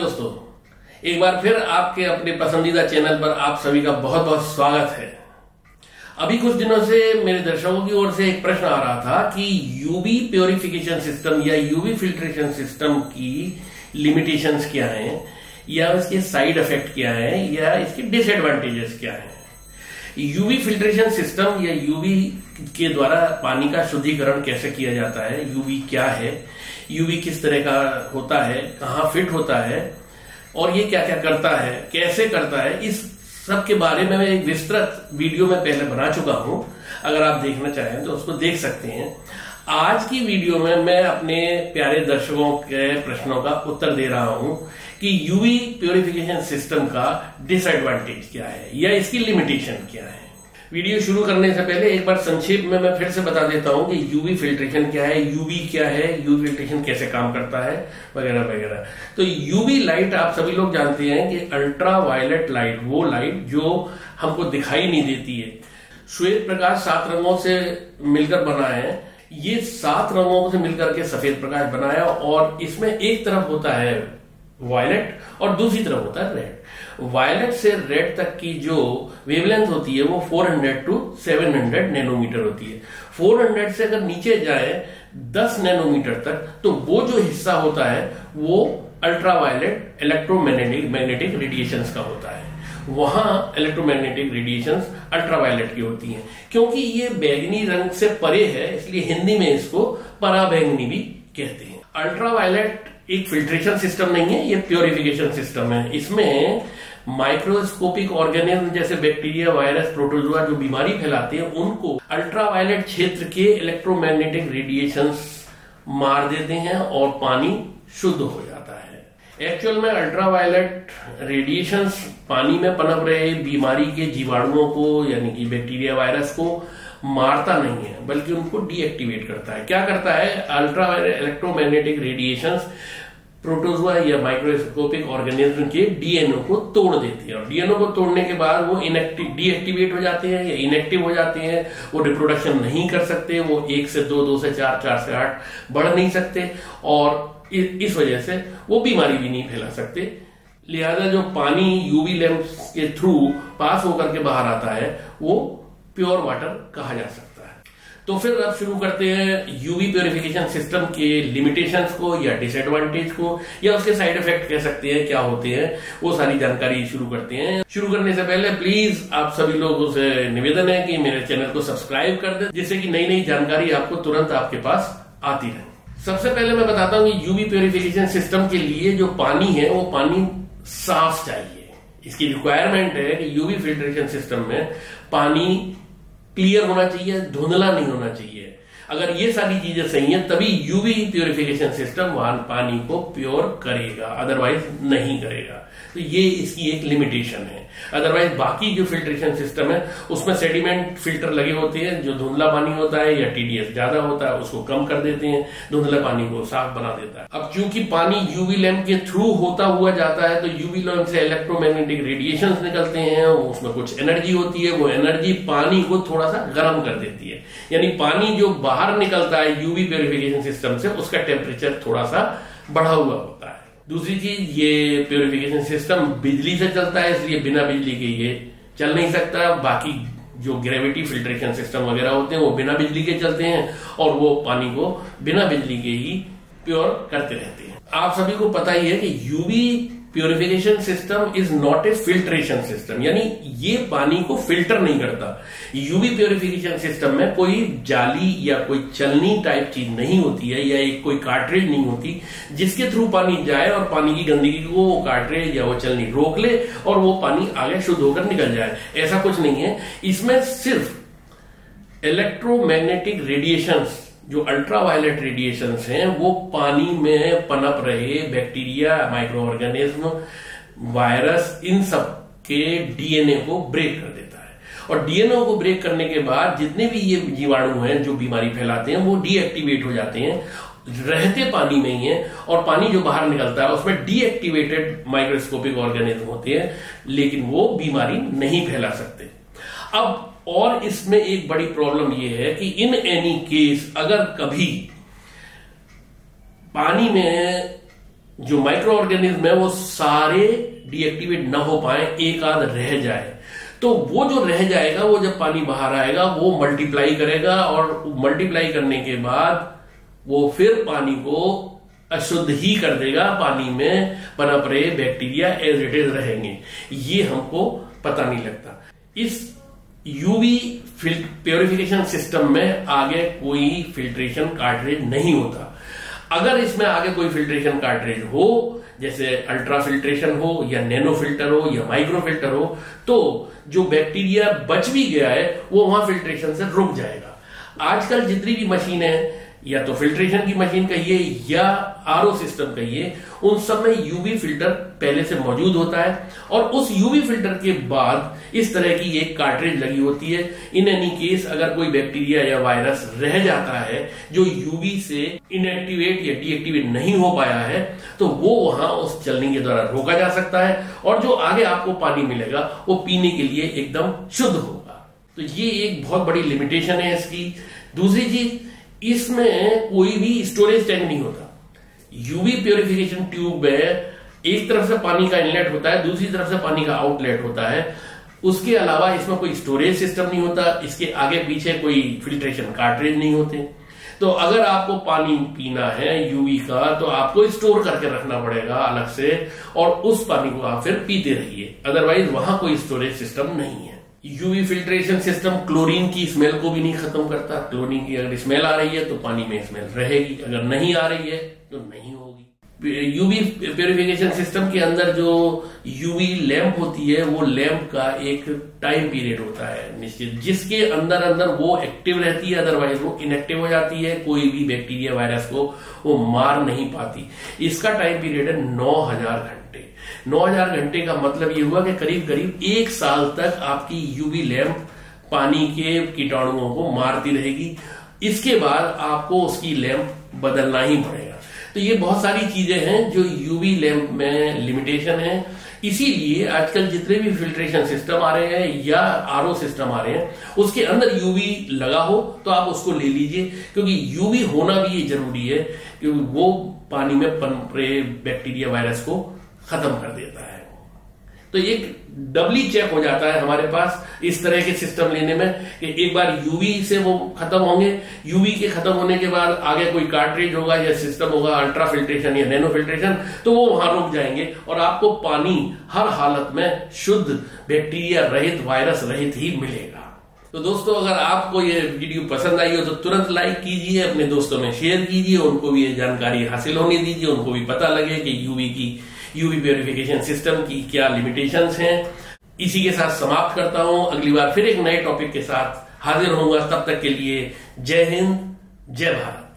दोस्तों, एक बार फिर आपके अपने पसंदीदा चैनल पर आप सभी का बहुत बहुत स्वागत है। अभी कुछ दिनों से मेरे दर्शकों की ओर से एक प्रश्न आ रहा था कि यूवी प्योरिफिकेशन सिस्टम या यूवी फिल्ट्रेशन सिस्टम की लिमिटेशंस क्या हैं, या इसके साइड इफेक्ट क्या है, या इसके डिसएडवांटेजेस क्या हैं। यूवी फिल्ट्रेशन सिस्टम या यूवी के द्वारा पानी का शुद्धिकरण कैसे किया जाता है, यूवी क्या है, यूवी किस तरह का होता है, कहाँ फिट होता है और ये क्या क्या करता है, कैसे करता है, इस सब के बारे में मैं एक विस्तृत वीडियो में पहले बना चुका हूं। अगर आप देखना चाहें तो उसको देख सकते हैं। आज की वीडियो में मैं अपने प्यारे दर्शकों के प्रश्नों का उत्तर दे रहा हूं कि यूवी प्योरिफिकेशन सिस्टम का डिसएडवांटेज क्या है या इसकी लिमिटेशन क्या है। वीडियो शुरू करने से पहले एक बार संक्षेप में मैं फिर से बता देता हूं कि यूवी फिल्ट्रेशन क्या है, यूवी क्या है, यूवी फिल्ट्रेशन कैसे काम करता है, वगैरह वगैरह। तो यूवी लाइट आप सभी लोग जानते हैं कि अल्ट्रा वायलेट लाइट, वो लाइट जो हमको दिखाई नहीं देती है। श्वेत प्रकाश 7 रंगों से मिलकर बना है। ये 7 रंगों से मिलकर के सफेद प्रकाश बनाया और इसमें एक तरफ होता है वायलेट और दूसरी तरफ होता है रेड। वायलेट से रेड तक की जो वेवलेंथ होती है वो 400 टू 700 नैनोमीटर होती है। 400 से अगर नीचे जाए 10 नैनोमीटर तक तो वो जो हिस्सा होता है वो अल्ट्रावायलेट इलेक्ट्रोमैग्नेटिक रेडिएशंस का होता है। वहां इलेक्ट्रोमैग्नेटिक रेडिएशंस अल्ट्रावायलेट की होती हैं। क्योंकि ये बैंगनी रंग से परे है इसलिए हिंदी में इसको पराबैंगनी भी कहते हैं। अल्ट्रावायलेट एक फिल्ट्रेशन सिस्टम नहीं है, ये प्योरिफिकेशन सिस्टम है। इसमें माइक्रोस्कोपिक ऑर्गेनिज्म जैसे बैक्टीरिया, वायरस, प्रोटोजोआ जो बीमारी फैलाते हैं उनको अल्ट्रावायलेट क्षेत्र के इलेक्ट्रोमैग्नेटिक रेडिएशंस मार देते हैं और पानी शुद्ध हो जाता है। एक्चुअल में अल्ट्रावायलेट रेडिएशंस पानी में पनप रहे बीमारी के जीवाणुओं को यानी कि बैक्टीरिया, वायरस को मारता नहीं है बल्कि उनको डीएक्टिवेट करता है। क्या करता है, अल्ट्रावायलेट इलेक्ट्रोमैग्नेटिक रेडिएशंस प्रोटोजोआ या माइक्रोस्कोपिक ऑर्गेनिज्म के डीएनए को तोड़ देती है और डीएनए को तोड़ने के बाद वो डीएक्टिवेट हो जाते हैं या इनएक्टिव हो जाते हैं। वो रिप्रोडक्शन नहीं कर सकते, वो 1 से 2, 2 से 4, 4 से 8 बढ़ नहीं सकते और इस वजह से वो बीमारी भी नहीं फैला सकते। लिहाजा जो पानी यूवी लैंप्स के थ्रू पास होकर के बाहर आता है वो प्योर वाटर कहा जा सकता है। तो फिर अब शुरू करते हैं यूवी प्योरिफिकेशन सिस्टम के लिमिटेशंस को या डिसएडवांटेज को या उसके साइड इफेक्ट कह सकते हैं क्या होते हैं, वो सारी जानकारी शुरू करते हैं। शुरू करने से पहले प्लीज आप सभी लोगों से निवेदन है कि मेरे चैनल को सब्सक्राइब कर दें जिससे कि नई नई जानकारी आपको तुरंत आपके पास आती रहे। सबसे पहले मैं बताता हूं कि यूवी प्योरिफिकेशन सिस्टम के लिए जो पानी है वो पानी साफ चाहिए। इसकी रिक्वायरमेंट है कि यूवी फिल्ट्रेशन सिस्टम में पानी क्लियर होना चाहिए, धुंधला नहीं होना चाहिए। अगर ये सारी चीजें सही हैं तभी यूवी प्योरिफिकेशन सिस्टम पानी को प्योर करेगा, अदरवाइज नहीं करेगा। तो ये इसकी एक लिमिटेशन है। अदरवाइज बाकी जो फिल्ट्रेशन सिस्टम है उसमें सेडिमेंट फिल्टर लगे होते हैं, जो धुंधला पानी होता है या टीडीएस ज्यादा होता है उसको कम कर देते हैं, धुंधले पानी को साफ बना देता है। अब क्योंकि पानी यूवी लैंप के थ्रू होता हुआ जाता है तो यूवी लैंप से इलेक्ट्रोमैग्नेटिक रेडिएशंस निकलते हैं, उसमें कुछ एनर्जी होती है, वो एनर्जी पानी को थोड़ा सा गर्म कर देती है। यानी पानी जो बाहर निकलता है यूवी प्योरिफिकेशन सिस्टम से उसका टेम्परेचर थोड़ा सा बढ़ा हुआ होता है। दूसरी चीज, ये प्योरिफिकेशन सिस्टम बिजली से चलता है इसलिए बिना बिजली के ये चल नहीं सकता। बाकी जो ग्रेविटी फिल्ट्रेशन सिस्टम वगैरह होते हैं वो बिना बिजली के चलते हैं और वो पानी को बिना बिजली के ही प्योर करते रहते हैं। आप सभी को पता ही है कि UV purification system is not a filtration system, यानी ये पानी को फिल्टर नहीं करता। यूवी प्योरिफिकेशन सिस्टम में कोई जाली या कोई चलनी टाइप चीज नहीं होती है या एक कोई कार्ट्रिज नहीं होती जिसके थ्रू पानी जाए और पानी की गंदगी को वो कार्ट्रिज या वो चलनी रोक ले और वो पानी आगे शुद्ध होकर निकल जाए। ऐसा कुछ नहीं है। इसमें सिर्फ इलेक्ट्रोमैग्नेटिक रेडिएशंस, जो अल्ट्रावायलेट रेडिएशंस हैं, वो पानी में पनप रहे बैक्टीरिया, माइक्रो ऑर्गेनिज्म, वायरस, इन सब के डीएनए को ब्रेक कर देता है। और डीएनए को ब्रेक करने के बाद जितने भी ये जीवाणु हैं जो बीमारी फैलाते हैं वो डीएक्टिवेट हो जाते हैं, रहते पानी में ही है और पानी जो बाहर निकलता है उसमें डीएक्टिवेटेड माइक्रोस्कोपिक ऑर्गेनिज्म होते हैं लेकिन वो बीमारी नहीं फैला सकते। अब और इसमें एक बड़ी प्रॉब्लम यह है कि इन एनी केस अगर कभी पानी में जो माइक्रो ऑर्गेनिज्म है वो सारे डीएक्टिवेट ना हो पाए, एक आध रह जाए, तो वो जो रह जाएगा वो जब पानी बाहर आएगा वो मल्टीप्लाई करेगा, और मल्टीप्लाई करने के बाद वो फिर पानी को अशुद्ध ही कर देगा, पानी में पनप रहे बैक्टीरिया एज इट इज रहेंगे। ये हमको पता नहीं लगता। इस यूवी प्योरिफिकेशन सिस्टम में आगे कोई फिल्ट्रेशन कार्ट्रिज नहीं होता। अगर इसमें आगे कोई फिल्ट्रेशन कार्ट्रिज हो, जैसे अल्ट्रा फिल्ट्रेशन हो या नैनो फिल्टर हो या माइक्रो फिल्टर हो, तो जो बैक्टीरिया बच भी गया है वो वहां फिल्ट्रेशन से रुक जाएगा। आजकल जितनी भी मशीनें, या तो फिल्ट्रेशन की मशीन कहिए या आरओ सिस्टम कहिए, उन सब में यूवी फिल्टर पहले से मौजूद होता है, और उस यूवी फिल्टर के बाद इस तरह की एक कार्ट्रिज लगी होती है। इन एनी केस अगर कोई बैक्टीरिया या वायरस रह जाता है जो यूवी से इनएक्टिवेट या डीएक्टिवेट नहीं हो पाया है, तो वो वहां उस चलने के द्वारा रोका जा सकता है, और जो आगे आपको पानी मिलेगा वो पीने के लिए एकदम शुद्ध होगा। तो ये एक बहुत बड़ी लिमिटेशन है इसकी। दूसरी चीज, इसमें कोई भी स्टोरेज टैंक नहीं होता। यूवी प्योरिफिकेशन ट्यूब में एक तरफ से पानी का इनलेट होता है, दूसरी तरफ से पानी का आउटलेट होता है। उसके अलावा इसमें कोई स्टोरेज सिस्टम नहीं होता, इसके आगे पीछे कोई फिल्ट्रेशन कार्ट्रिज नहीं होते। तो अगर आपको पानी पीना है यूवी का, तो आपको स्टोर करके रखना पड़ेगा अलग से, और उस पानी को आप फिर पीते रहिए, अदरवाइज वहां कोई स्टोरेज सिस्टम नहीं है। यूवी फिल्ट्रेशन सिस्टम क्लोरीन की स्मेल को भी नहीं खत्म करता। क्लोरीन की अगर स्मेल आ रही है तो पानी में स्मेल रहेगी, अगर नहीं आ रही है तो नहीं होगी। यूवी प्योरिफिकेशन सिस्टम के अंदर जो यूवी लैंप होती है, वो लैंप का एक टाइम पीरियड होता है निश्चित, जिसके अंदर अंदर वो एक्टिव रहती है, अदरवाइज वो इनएक्टिव हो जाती है। कोई भी बैक्टीरिया वायरस को वो मार नहीं पाती। इसका टाइम पीरियड है 9000 घंटे। 9000 घंटे का मतलब ये हुआ कि करीब करीब 1 साल तक आपकी यूवी लैंप पानी के कीटाणुओं को मारती रहेगी। इसके बाद आपको उसकी लैंप बदलना ही पड़ेगा। तो ये बहुत सारी चीजें हैं जो यूवी लैंप में लिमिटेशन है। इसीलिए आजकल जितने भी फिल्ट्रेशन सिस्टम आ रहे हैं या आरओ सिस्टम आ रहे हैं, उसके अंदर यूवी लगा हो तो आप उसको ले लीजिए, क्योंकि यूवी होना भी ये जरूरी है, क्योंकि वो पानी में पनप रहे बैक्टीरिया वायरस को खत्म कर देता है। तो एक डबली चेक हो जाता है हमारे पास इस तरह के सिस्टम लेने में, कि एक बार यूवी से वो खत्म होंगे, यूवी के खत्म होने के बाद आगे कोई कार्ट्रिज होगा या सिस्टम होगा अल्ट्रा फिल्ट्रेशन या नैनो फिल्ट्रेशन, तो वो वहां रुक जाएंगे और आपको पानी हर हालत में शुद्ध बैक्टीरिया रहित वायरस रहित ही मिलेगा। तो दोस्तों, अगर आपको ये वीडियो पसंद आई हो तो तुरंत लाइक कीजिए, अपने दोस्तों में शेयर कीजिए, उनको भी ये जानकारी हासिल होने दीजिए, उनको भी पता लगे कि यूवी प्योरिफिकेशन सिस्टम की क्या लिमिटेशंस हैं। इसी के साथ समाप्त करता हूं। अगली बार फिर एक नए टॉपिक के साथ हाजिर होऊंगा। तब तक के लिए जय हिंद, जय भारत।